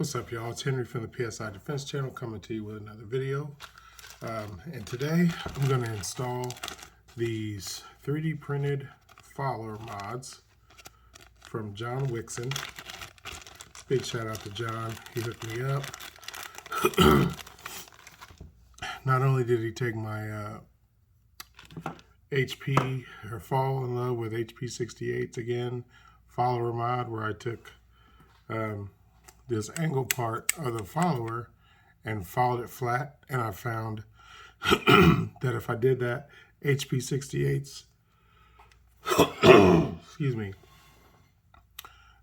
What's up, y'all? It's Henry from the PSI Defense Channel coming to you with another video. And today I'm going to install these 3D printed follower mods from John Wixon. Big shout out to John. He hooked me up. Not only did he take my HP, or fall in love with HP68s again, follower mod, where I took this angle part of the follower and followed it flat, and I found that if I did that HP68s, excuse me,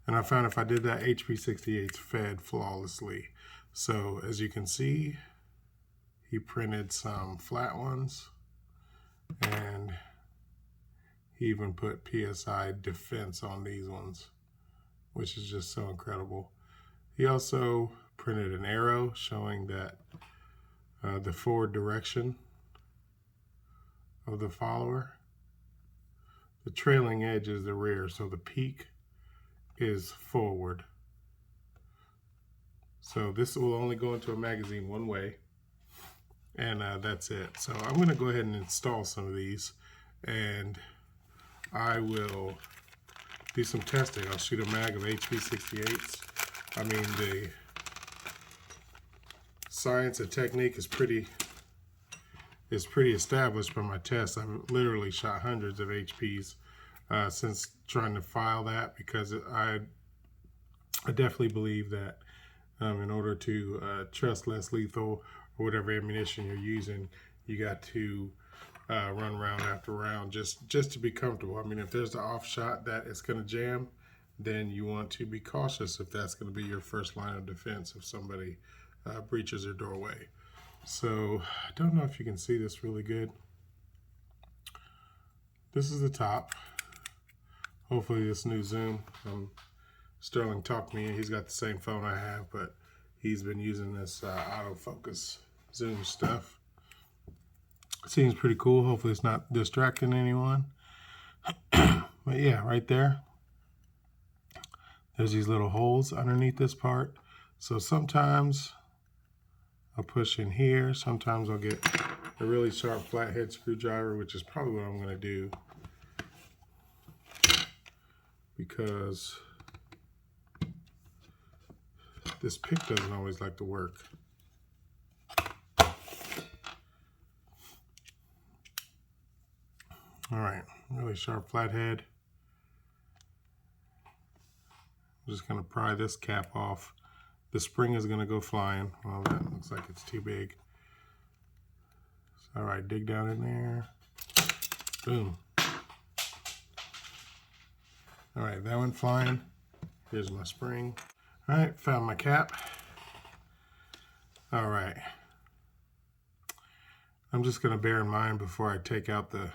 and I found if I did that HP68s fed flawlessly. So as you can see, he printed some flat ones, and he even put PSI defense on these ones, which is just so incredible. He also printed an arrow showing that the forward direction of the follower. The trailing edge is the rear, so the peak is forward. So this will only go into a magazine one way, and that's it. So I'm going to go ahead and install some of these, and I will do some testing. I'll shoot a mag of HP68s. I mean, the science and technique is pretty established by my tests. I've literally shot hundreds of HPs since trying to file that, because I definitely believe that in order to trust less lethal or whatever ammunition you're using, you got to run round after round just to be comfortable. I mean, if there's the off shot that it's going to jam, then you want to be cautious if that's going to be your first line of defense if somebody breaches your doorway. So I don't know if you can see this really good. This is the top. Hopefully this new zoom. Sterling talked me in. He's got the same phone I have, but he's been using this autofocus zoom stuff. Seems pretty cool. Hopefully it's not distracting anyone. But yeah, right there, there's these little holes underneath this part. So sometimes I'll push in here. Sometimes I'll get a really sharp flathead screwdriver, which is probably what I'm going to do, because this pick doesn't always like to work. All right, really sharp flathead. I'm just going to pry this cap off. The spring is going to go flying. Well, that looks like it's too big. All right, dig down in there. Boom. All right, that went flying. Here's my spring. All right, found my cap. All right. I'm just going to bear in mind before I take out the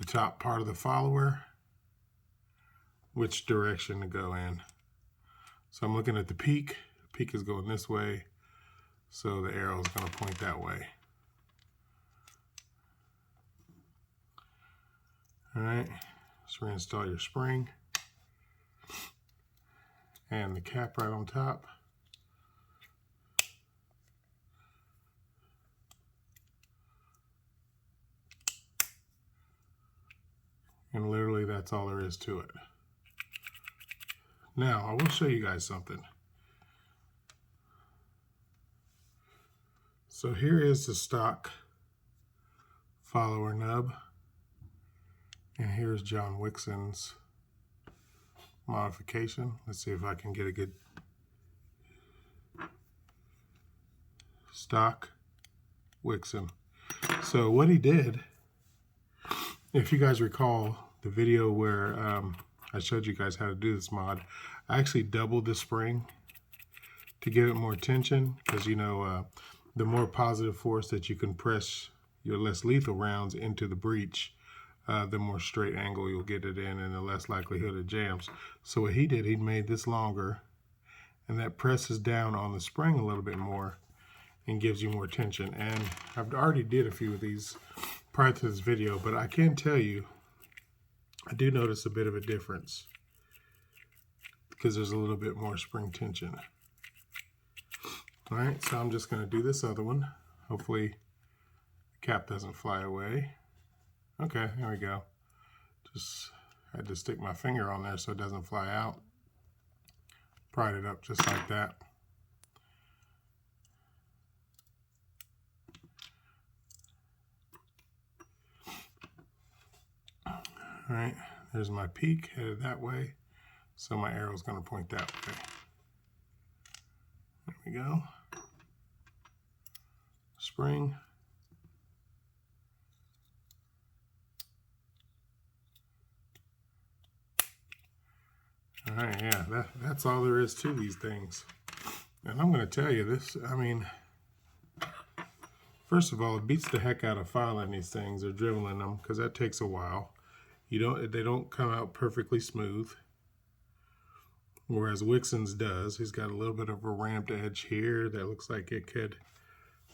top part of the follower which direction to go in. So I'm looking at the peak. The peak is going this way, so the arrow is going to point that way. All right, so reinstall your spring and the cap right on top. And literally that's all there is to it. Now, I will show you guys something. So here is the stock follower nub, and here's John Wixon's modification. Let's see if I can get a good stock Wixon. So what he did, if you guys recall the video where I showed you guys how to do this mod, I actually doubled the spring to give it more tension, because you know the more positive force that you can press your less lethal rounds into the breech, the more straight angle you'll get it in, and the less likelihood it jams. So what he did, he made this longer, and that presses down on the spring a little bit more and gives you more tension. And I've already did a few of these prior to this video, but I can tell you I do notice a bit of a difference. because there's a little bit more spring tension. All right, so I'm just going to do this other one. Hopefully the cap doesn't fly away. Okay, there we go. Just had to stick my finger on there so it doesn't fly out. Pried it up just like that. All right, there's my peak headed that way. So my arrow is going to point that way. There we go. Spring. All right, yeah, that's all there is to these things. And I'm going to tell you this, I mean, first of all, it beats the heck out of filing these things or dribbling them, because that takes a while. They don't come out perfectly smooth. Whereas Wixon's does. He's got a little bit of a ramped edge here that looks like it could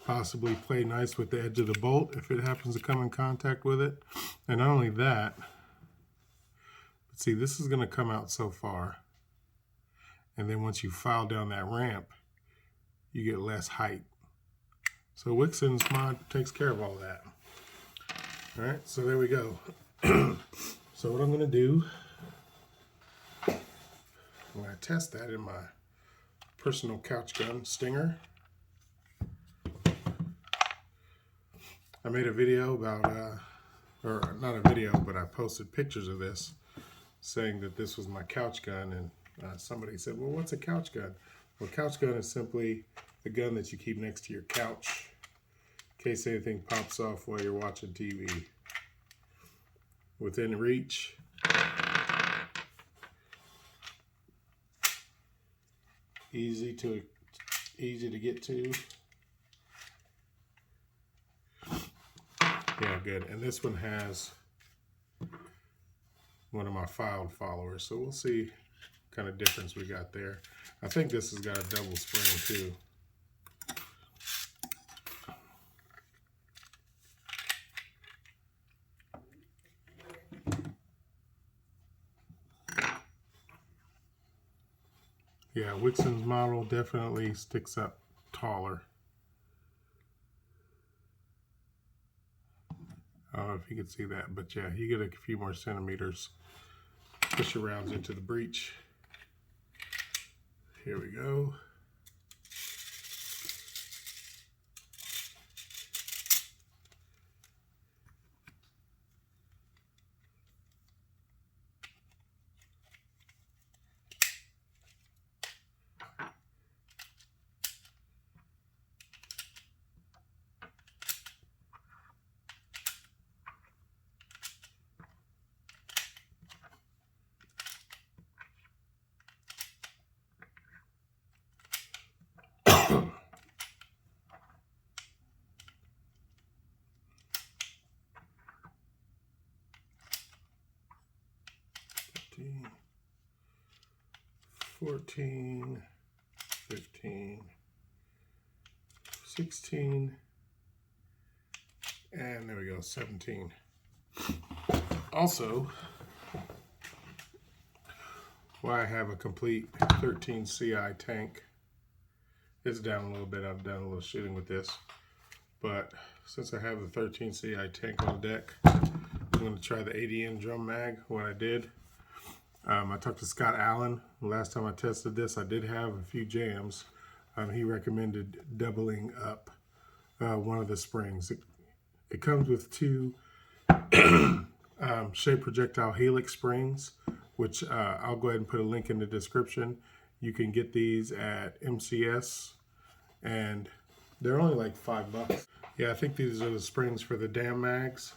possibly play nice with the edge of the bolt if it happens to come in contact with it. And not only that, but see, this is going to come out so far. And then once you file down that ramp, you get less height. So Wixon's mod takes care of all that. All right, so there we go. So what I'm going to do, I'm going to test that in my personal couch gun Stinger. I made a video about, or not a video, but I posted pictures of this saying that this was my couch gun, and somebody said, well, what's a couch gun? Well, a couch gun is simply a gun that you keep next to your couch in case anything pops off while you're watching TV. Within reach. Easy to get to. Yeah, good. And this one has one of my filed followers, so we'll see what kind of difference we got there. I think this has got a double spring too. Yeah, Wixon's model definitely sticks up taller. I don't know if you can see that, but yeah, you get a few more centimeters. Push your rounds into the breech. Here we go. $15, $14, $15, $16, and there we go, $17. Also, I have a complete 13 CI tank. It's down a little bit. I've done a little shooting with this, but since I have the 13 CI tank on deck, I'm going to try the ADN Drum Mag. What I did, I talked to Scott Allen. The last time I tested this, I did have a few jams. He recommended doubling up one of the springs. It comes with two shape projectile Helix springs, which I'll go ahead and put a link in the description. You can get these at MCS, and they're only like $5. Yeah, I think these are the springs for the Drum Mags,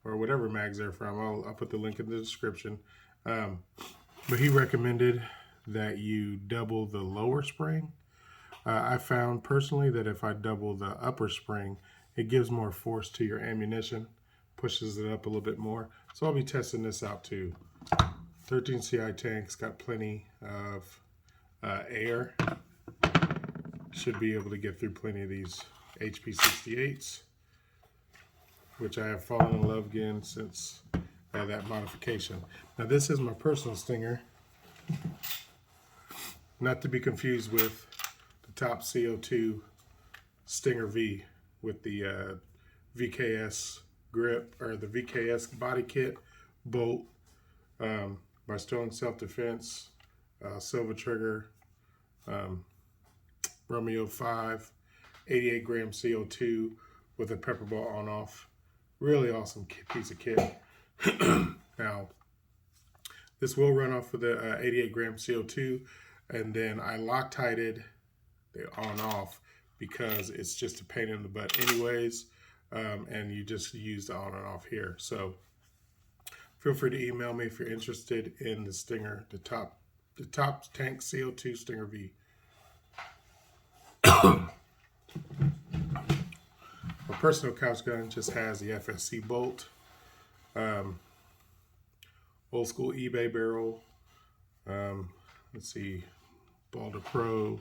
or whatever mags they're from. I'll put the link in the description. But he recommended that you double the lower spring. I found personally that if I double the upper spring, it gives more force to your ammunition, pushes it up a little bit more. So I'll be testing this out too. 13 CI tanks, got plenty of air. Should be able to get through plenty of these HP68s, which I have fallen in love again since that modification. Now this is my personal Stinger. Not to be confused with the top CO2 Stinger V with the VKS grip, or the VKS body kit, bolt, by Sterling Self-Defense, silver trigger, Romeo 5, 88 gram CO2 with a pepper ball on off. Really awesome piece of kit. Now, this will run off with the 88 gram CO2, and then I Loctited the on off because it's just a pain in the butt anyways, and you just use the on and off here. So feel free to email me if you're interested in the Stinger, the top tank CO2 Stinger V. My personal couch gun just has the FSC bolt, old school eBay barrel, let's see, Balder Pro,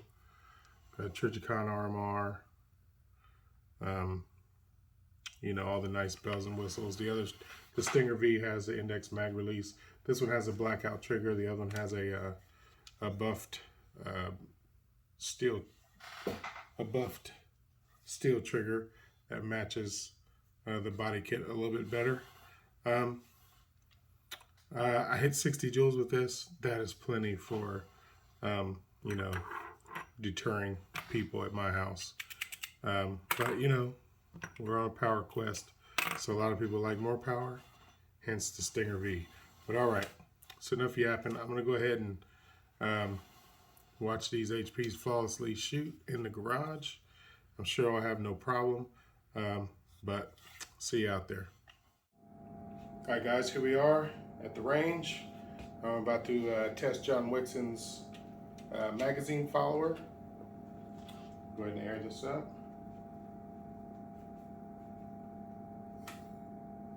Trijicon RMR, you know, all the nice bells and whistles. The Stinger V has the index mag release. This one has a blackout trigger. The other one has a buffed steel trigger that matches the body kit a little bit better. I hit 60 joules with this. That is plenty for, you know, deterring people at my house. But, you know, we're on a power quest, so a lot of people like more power, hence the Stinger V. But all right, so enough yapping. I'm going to go ahead and watch these HPs flawlessly shoot in the garage. I'm sure I'll have no problem, but see you out there. All right, guys, here we are at the range. I'm about to test John Wixon's magazine follower. Go ahead and air this up.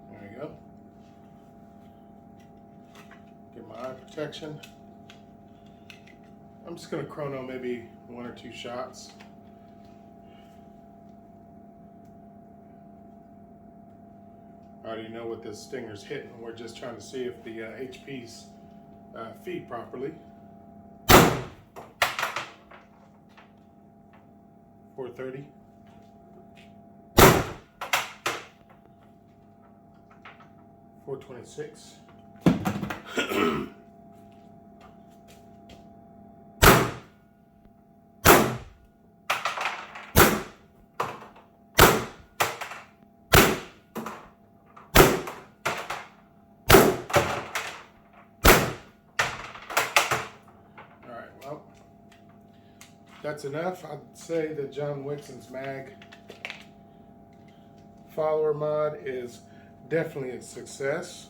There we go. Get my eye protection. I'm just going to chrono maybe 1 or 2 shots. I already know what this Stinger's hitting. We're just trying to see if the HPs feed properly. 430. 426. That's enough. I'd say that John Wixon's mag follower mod is definitely a success.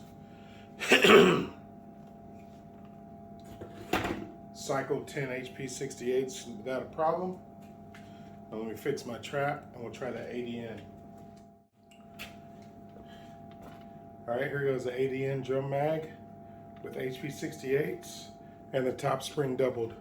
Cycled 10 HP68s without a problem. Now let me fix my trap and we'll try the ADN. Alright, here goes the ADN Drum Mag with HP68s and the top spring doubled.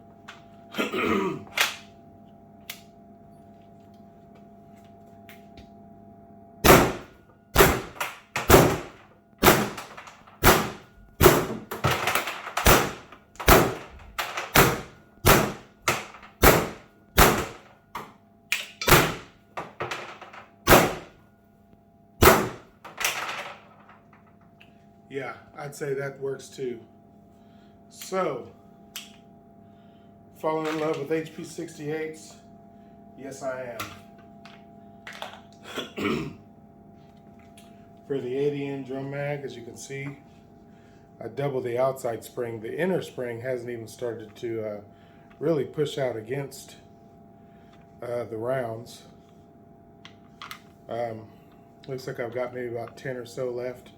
Yeah, I'd say that works too. So, falling in love with HP68s? Yes, I am. For the ADN Drum Mag, as you can see, I doubled the outside spring. The inner spring hasn't even started to really push out against the rounds. Looks like I've got maybe about 10 or so left.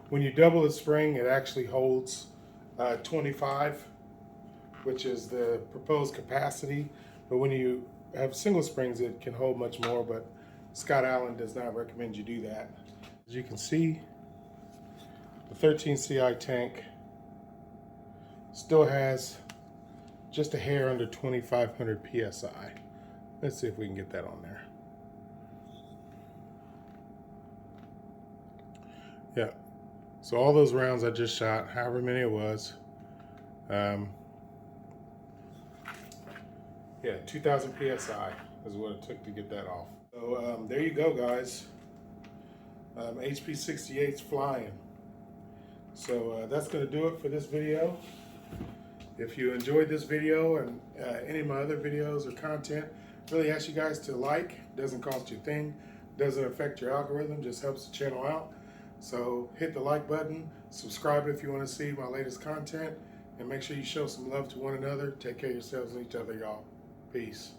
When you double the spring, it actually holds 25, which is the proposed capacity. But when you have single springs, it can hold much more, but Scott Allen does not recommend you do that. As you can see, the 13 CI tank still has just a hair under 2,500 PSI. Let's see if we can get that on there. Yeah. So all those rounds I just shot, however many it was, Yeah, 2,000 PSI is what it took to get that off. So there you go, guys. HP68s flying. So that's going to do it for this video. If you enjoyed this video and any of my other videos or content, really ask you guys to like. Doesn't cost you a thing. Doesn't affect your algorithm. Just helps the channel out. So hit the like button. Subscribe if you want to see my latest content. And make sure you show some love to one another. Take care of yourselves and each other, y'all. Peace.